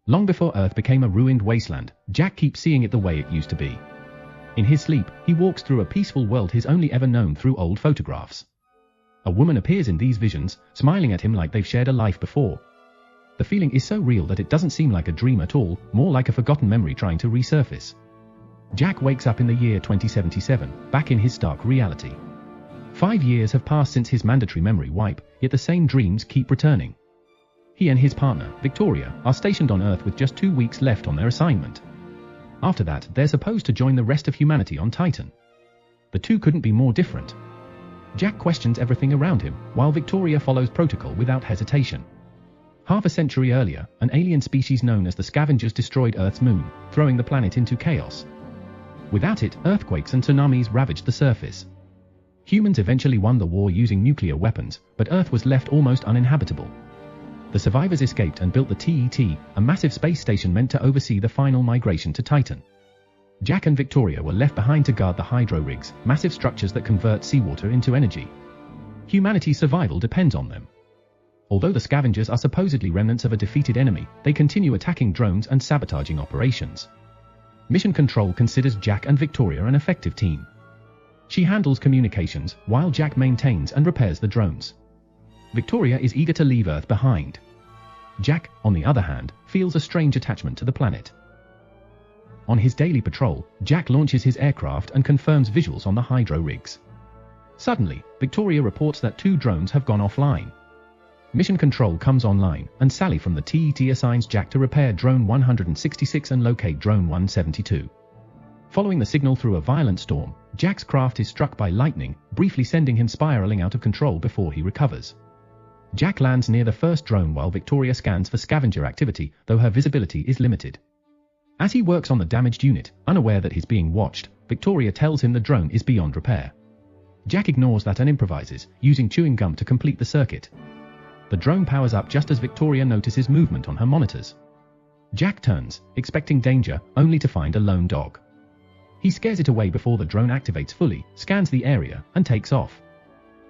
Long before Earth became a ruined wasteland, Jack keeps seeing it the way it used to be. In his sleep, he walks through a peaceful world he's only ever known through old photographs. A woman appears in these visions, smiling at him like they've shared a life before. The feeling is so real that it doesn't seem like a dream at all, more like a forgotten memory trying to resurface. Jack wakes up in the year 2077, back in his stark reality. 5 years have passed since his mandatory memory wipe, yet the same dreams keep returning. He and his partner, Victoria, are stationed on Earth with just 2 weeks left on their assignment. After that, they're supposed to join the rest of humanity on Titan. The two couldn't be more different. Jack questions everything around him, while Victoria follows protocol without hesitation. Half a century earlier, an alien species known as the Scavengers destroyed Earth's moon, throwing the planet into chaos. Without it, earthquakes and tsunamis ravaged the surface. Humans eventually won the war using nuclear weapons, but Earth was left almost uninhabitable. The survivors escaped and built the TET, a massive space station meant to oversee the final migration to Titan. Jack and Victoria were left behind to guard the hydro rigs, massive structures that convert seawater into energy. Humanity's survival depends on them. Although the Scavengers are supposedly remnants of a defeated enemy, they continue attacking drones and sabotaging operations. Mission Control considers Jack and Victoria an effective team. She handles communications, while Jack maintains and repairs the drones. Victoria is eager to leave Earth behind. Jack, on the other hand, feels a strange attachment to the planet. On his daily patrol, Jack launches his aircraft and confirms visuals on the hydro rigs. Suddenly, Victoria reports that 2 drones have gone offline. Mission Control comes online, and Sally from the TET assigns Jack to repair Drone 166 and locate Drone 172. Following the signal through a violent storm, Jack's craft is struck by lightning, briefly sending him spiraling out of control before he recovers. Jack lands near the first drone while Victoria scans for scavenger activity, though her visibility is limited. As he works on the damaged unit, unaware that he's being watched, Victoria tells him the drone is beyond repair. Jack ignores that and improvises, using chewing gum to complete the circuit. The drone powers up just as Victoria notices movement on her monitors. Jack turns, expecting danger, only to find a lone dog. He scares it away before the drone activates fully, scans the area, and takes off.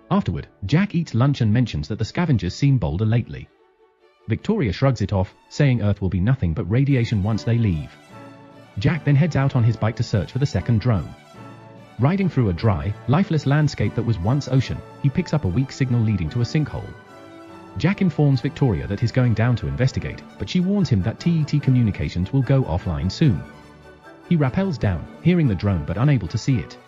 Afterward, Jack eats lunch and mentions that the Scavengers seem bolder lately. Victoria shrugs it off, saying Earth will be nothing but radiation once they leave. Jack then heads out on his bike to search for the second drone. Riding through a dry, lifeless landscape that was once ocean, he picks up a weak signal leading to a sinkhole. Jack informs Victoria that he's going down to investigate, but she warns him that TET communications will go offline soon. He rappels down, hearing the drone but unable to see it.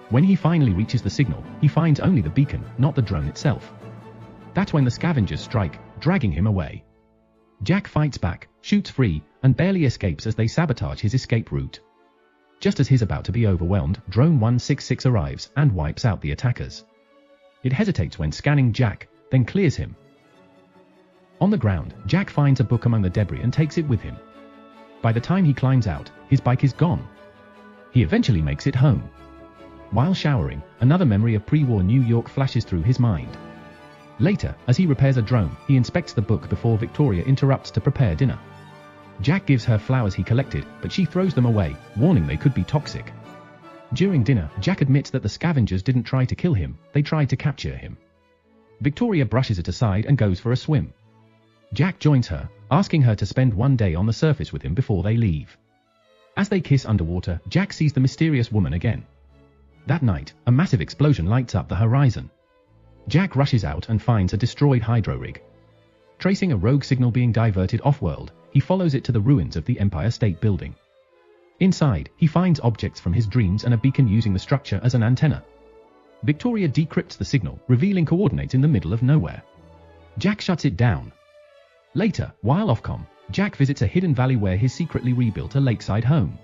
When he finally reaches the signal, he finds only the beacon, not the drone itself. That's when the Scavengers strike, dragging him away. Jack fights back, shoots free, and barely escapes as they sabotage his escape route. Just as he's about to be overwhelmed, Drone 166 arrives and wipes out the attackers. It hesitates when scanning Jack, then clears him. On the ground, Jack finds a book among the debris and takes it with him. By the time he climbs out, his bike is gone. He eventually makes it home. While showering, another memory of pre-war New York flashes through his mind. Later, as he repairs a drone, he inspects the book before Victoria interrupts to prepare dinner. Jack gives her flowers he collected, but she throws them away, warning they could be toxic. During dinner, Jack admits that the Scavengers didn't try to kill him, they tried to capture him. Victoria brushes it aside and goes for a swim. Jack joins her, asking her to spend one day on the surface with him before they leave. As they kiss underwater, Jack sees the mysterious woman again. That night, a massive explosion lights up the horizon. Jack rushes out and finds a destroyed hydro rig. Tracing a rogue signal being diverted off-world, he follows it to the ruins of the Empire State Building. Inside, he finds objects from his dreams and a beacon using the structure as an antenna. Victoria decrypts the signal, revealing coordinates in the middle of nowhere. Jack shuts it down. Later, while off-comm, Jack visits a hidden valley where he's secretly rebuilt a lakeside home.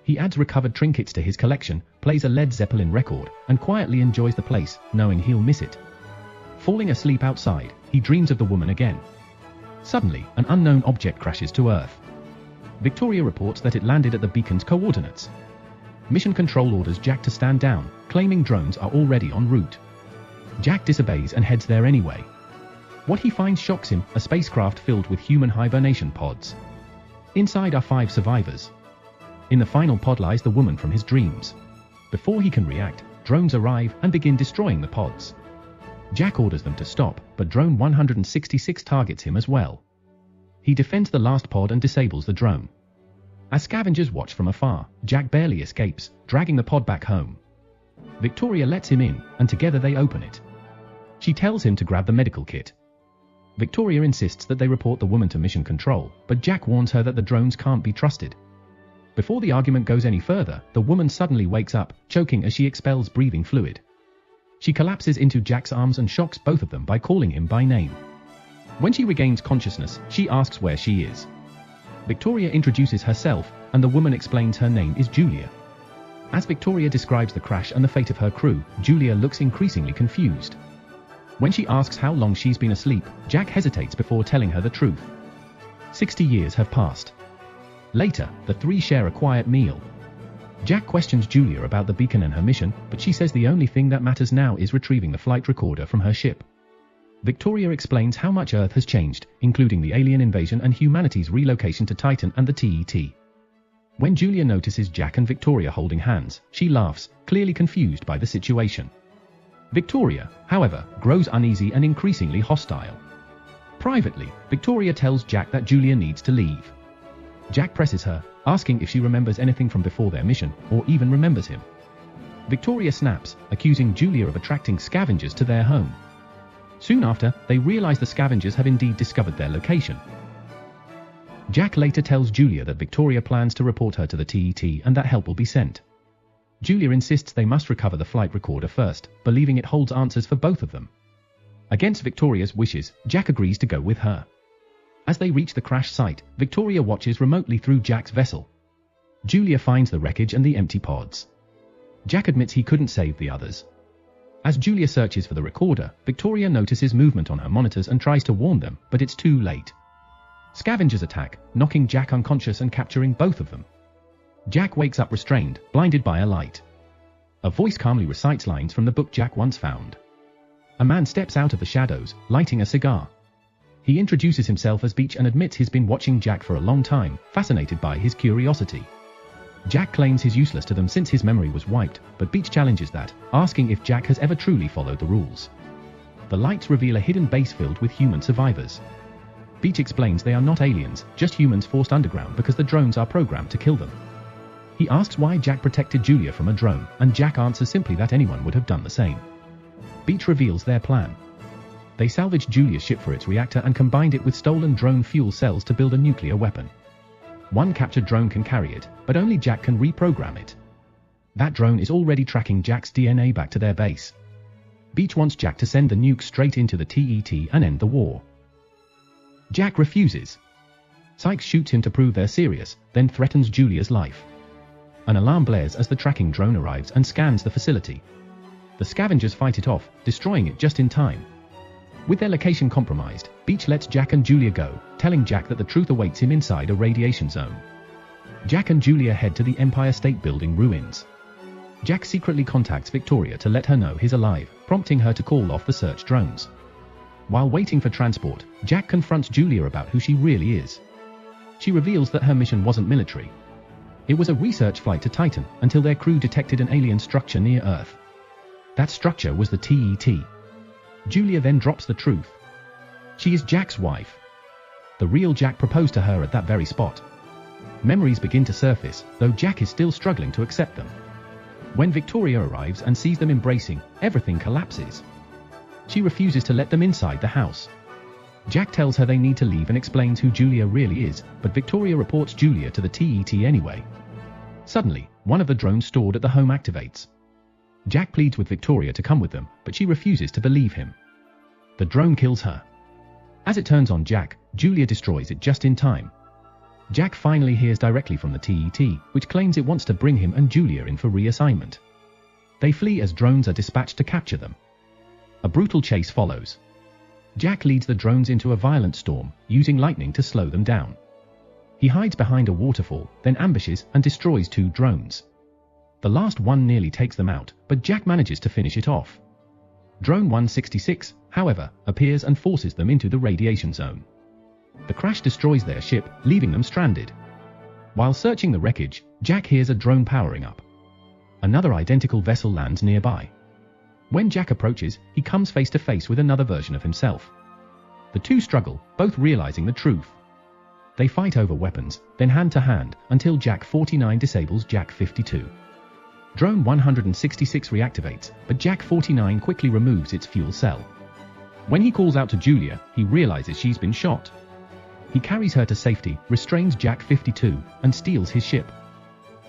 He adds recovered trinkets to his collection, plays a Led Zeppelin record, and quietly enjoys the place, knowing he'll miss it. Falling asleep outside, he dreams of the woman again. Suddenly, an unknown object crashes to Earth. Victoria reports that it landed at the beacon's coordinates. Mission Control orders Jack to stand down, claiming drones are already en route. Jack disobeys and heads there anyway. What he finds shocks him, a spacecraft filled with human hibernation pods. Inside are 5 survivors. In the final pod lies the woman from his dreams. Before he can react, drones arrive and begin destroying the pods. Jack orders them to stop, but Drone 166 targets him as well. he defends the last pod and disables the drone. As scavengers watch from afar, Jack barely escapes, dragging the pod back home. Victoria lets him in, and together they open it. She tells him to grab the medical kit. Victoria insists that they report the woman to mission control, but Jack warns her that the drones can't be trusted. Before the argument goes any further, the woman suddenly wakes up, choking as she expels breathing fluid. She collapses into Jack's arms and shocks both of them by calling him by name. When she regains consciousness, she asks where she is. Victoria introduces herself, and the woman explains her name is Julia. As Victoria describes the crash and the fate of her crew, Julia looks increasingly confused. When she asks how long she's been asleep, Jack hesitates before telling her the truth. 60 years have passed. Later, the three share a quiet meal. Jack questions Julia about the beacon and her mission, but she says the only thing that matters now is retrieving the flight recorder from her ship. Victoria explains how much Earth has changed, including the alien invasion and humanity's relocation to Titan and the TET. When Julia notices Jack and Victoria holding hands, she laughs, clearly confused by the situation. Victoria, however, grows uneasy and increasingly hostile. Privately, Victoria tells Jack that Julia needs to leave. Jack presses her, asking if she remembers anything from before their mission, or even remembers him. Victoria snaps, accusing Julia of attracting scavengers to their home. Soon after, they realize the scavengers have indeed discovered their location. Jack later tells Julia that Victoria plans to report her to the TET and that help will be sent. Julia insists they must recover the flight recorder first, believing it holds answers for both of them. Against Victoria's wishes, Jack agrees to go with her. As they reach the crash site, Victoria watches remotely through Jack's vessel. Julia finds the wreckage and the empty pods. Jack admits he couldn't save the others. As Julia searches for the recorder, Victoria notices movement on her monitors and tries to warn them, but it's too late. Scavengers attack, knocking Jack unconscious and capturing both of them. Jack wakes up restrained, blinded by a light. A voice calmly recites lines from the book Jack once found. A man steps out of the shadows, lighting a cigar. He introduces himself as Beach and admits he's been watching Jack for a long time, fascinated by his curiosity. Jack claims he's useless to them since his memory was wiped, but Beach challenges that, asking if Jack has ever truly followed the rules. The lights reveal a hidden base filled with human survivors. Beach explains they are not aliens, just humans forced underground because the drones are programmed to kill them. He asks why Jack protected Julia from a drone, and Jack answers simply that anyone would have done the same. Beach reveals their plan. They salvaged Julia's ship for its reactor and combined it with stolen drone fuel cells to build a nuclear weapon. One captured drone can carry it, but only Jack can reprogram it. That drone is already tracking Jack's DNA back to their base. Beach wants Jack to send the nuke straight into the TET and end the war. Jack refuses. Sykes shoots him to prove they're serious, then threatens Julia's life. An alarm blares as the tracking drone arrives and scans the facility. The scavengers fight it off, destroying it just in time. With their location compromised, Beach lets Jack and Julia go, telling Jack that the truth awaits him inside a radiation zone. Jack and Julia head to the Empire State Building ruins. Jack secretly contacts Victoria to let her know he's alive, prompting her to call off the search drones. While waiting for transport, Jack confronts Julia about who she really is. She reveals that her mission wasn't military. It was a research flight to Titan until their crew detected an alien structure near Earth. That structure was the TET. Julia then drops the truth. She is Jack's wife. The real Jack proposed to her at that very spot. Memories begin to surface, though Jack is still struggling to accept them. When Victoria arrives and sees them embracing, everything collapses. She refuses to let them inside the house. Jack tells her they need to leave and explains who Julia really is, but Victoria reports Julia to the TET anyway. Suddenly, one of the drones stored at the home activates. Jack pleads with Victoria to come with them, but she refuses to believe him. The drone kills her. As it turns on Jack, Julia destroys it just in time. Jack finally hears directly from the TET, which claims it wants to bring him and Julia in for reassignment. They flee as drones are dispatched to capture them. A brutal chase follows. Jack leads the drones into a violent storm, using lightning to slow them down. He hides behind a waterfall, then ambushes and destroys 2 drones. The last one nearly takes them out, but Jack manages to finish it off. Drone 166, however, appears and forces them into the radiation zone. The crash destroys their ship, leaving them stranded. While searching the wreckage, Jack hears a drone powering up. Another identical vessel lands nearby. When Jack approaches, he comes face to face with another version of himself. The two struggle, both realizing the truth. They fight over weapons, then hand to hand, until Jack 49 disables Jack 52. Drone 166 reactivates, but Jack 49 quickly removes its fuel cell. When he calls out to Julia, he realizes she's been shot. He carries her to safety, restrains Jack 52, and steals his ship.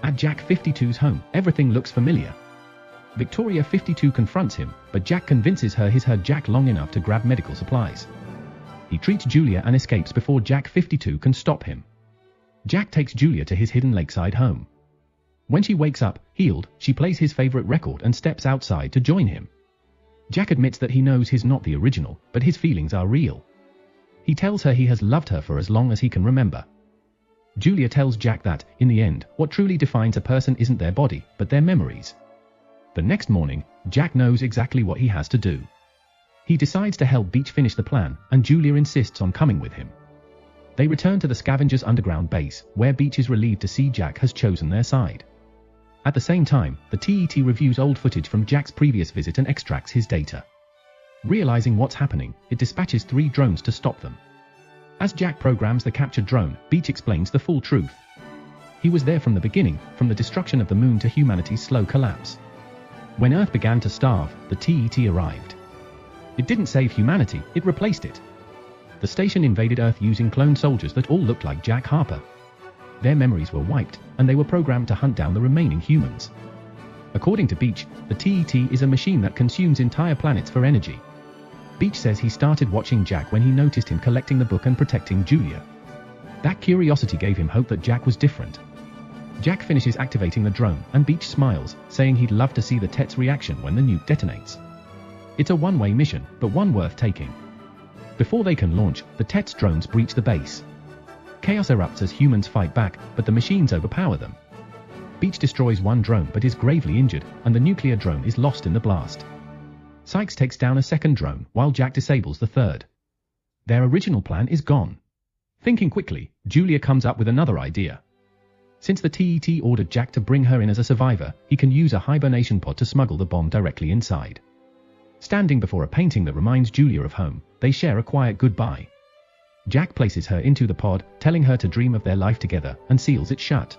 At Jack 52's home, everything looks familiar. Victoria 52 confronts him, but Jack convinces her he's heard Jack long enough to grab medical supplies. He treats Julia and escapes before Jack 52 can stop him. Jack takes Julia to his hidden lakeside home. When she wakes up, healed, she plays his favorite record and steps outside to join him. Jack admits that he knows he's not the original, but his feelings are real. He tells her he has loved her for as long as he can remember. Julia tells Jack that, in the end, what truly defines a person isn't their body, but their memories. The next morning, Jack knows exactly what he has to do. He decides to help Beach finish the plan, and Julia insists on coming with him. They return to the Scavengers' underground base, where Beach is relieved to see Jack has chosen their side. At the same time, the TET reviews old footage from Jack's previous visit and extracts his data. Realizing what's happening, it dispatches 3 drones to stop them. As Jack programs the captured drone, Beach explains the full truth. He was there from the beginning, from the destruction of the moon to humanity's slow collapse. When Earth began to starve, the TET arrived. It didn't save humanity, it replaced it. The station invaded Earth using clone soldiers that all looked like Jack Harper. Their memories were wiped, and they were programmed to hunt down the remaining humans. According to Beach, the TET is a machine that consumes entire planets for energy. Beach says he started watching Jack when he noticed him collecting the book and protecting Julia. That curiosity gave him hope that Jack was different. Jack finishes activating the drone, and Beach smiles, saying he'd love to see the Tet's reaction when the nuke detonates. It's a one-way mission, but one worth taking. Before they can launch, the Tet's drones breach the base. Chaos erupts as humans fight back, but the machines overpower them. Beach destroys one drone but is gravely injured, and the nuclear drone is lost in the blast. Sykes takes down a second drone, while Jack disables the third. Their original plan is gone. Thinking quickly, Julia comes up with another idea. Since the TET ordered Jack to bring her in as a survivor, he can use a hibernation pod to smuggle the bomb directly inside. Standing before a painting that reminds Julia of home, they share a quiet goodbye. Jack places her into the pod, telling her to dream of their life together, and seals it shut.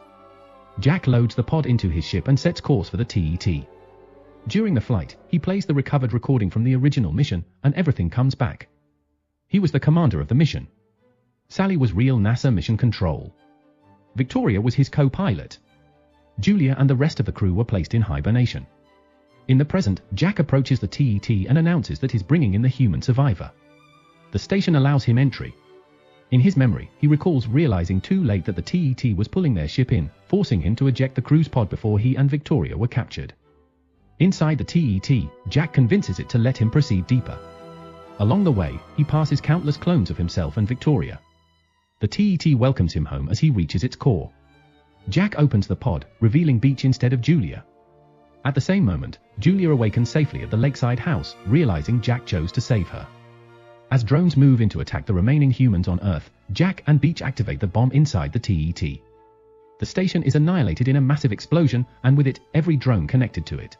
Jack loads the pod into his ship and sets course for the TET. During the flight, he plays the recovered recording from the original mission, and everything comes back. He was the commander of the mission. Sally was real NASA mission control. Victoria was his co-pilot. Julia and the rest of the crew were placed in hibernation. In the present, Jack approaches the TET and announces that he's bringing in the human survivor. The station allows him entry. In his memory, he recalls realizing too late that the TET was pulling their ship in, forcing him to eject the cruise pod before he and Victoria were captured. Inside the TET, Jack convinces it to let him proceed deeper. Along the way, he passes countless clones of himself and Victoria. The TET welcomes him home as he reaches its core. Jack opens the pod, revealing Beach instead of Julia. At the same moment, Julia awakens safely at the lakeside house, realizing Jack chose to save her. As drones move in to attack the remaining humans on Earth, Jack and Beach activate the bomb inside the TET. The station is annihilated in a massive explosion, and with it, every drone connected to it.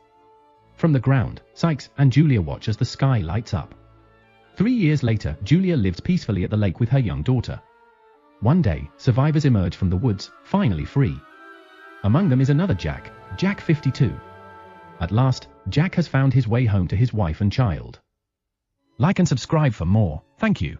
From the ground, Sykes and Julia watch as the sky lights up. 3 years later, Julia lives peacefully at the lake with her young daughter. One day, survivors emerge from the woods, finally free. Among them is another Jack, Jack 52. At last, Jack has found his way home to his wife and child. Like and subscribe for more. Thank you.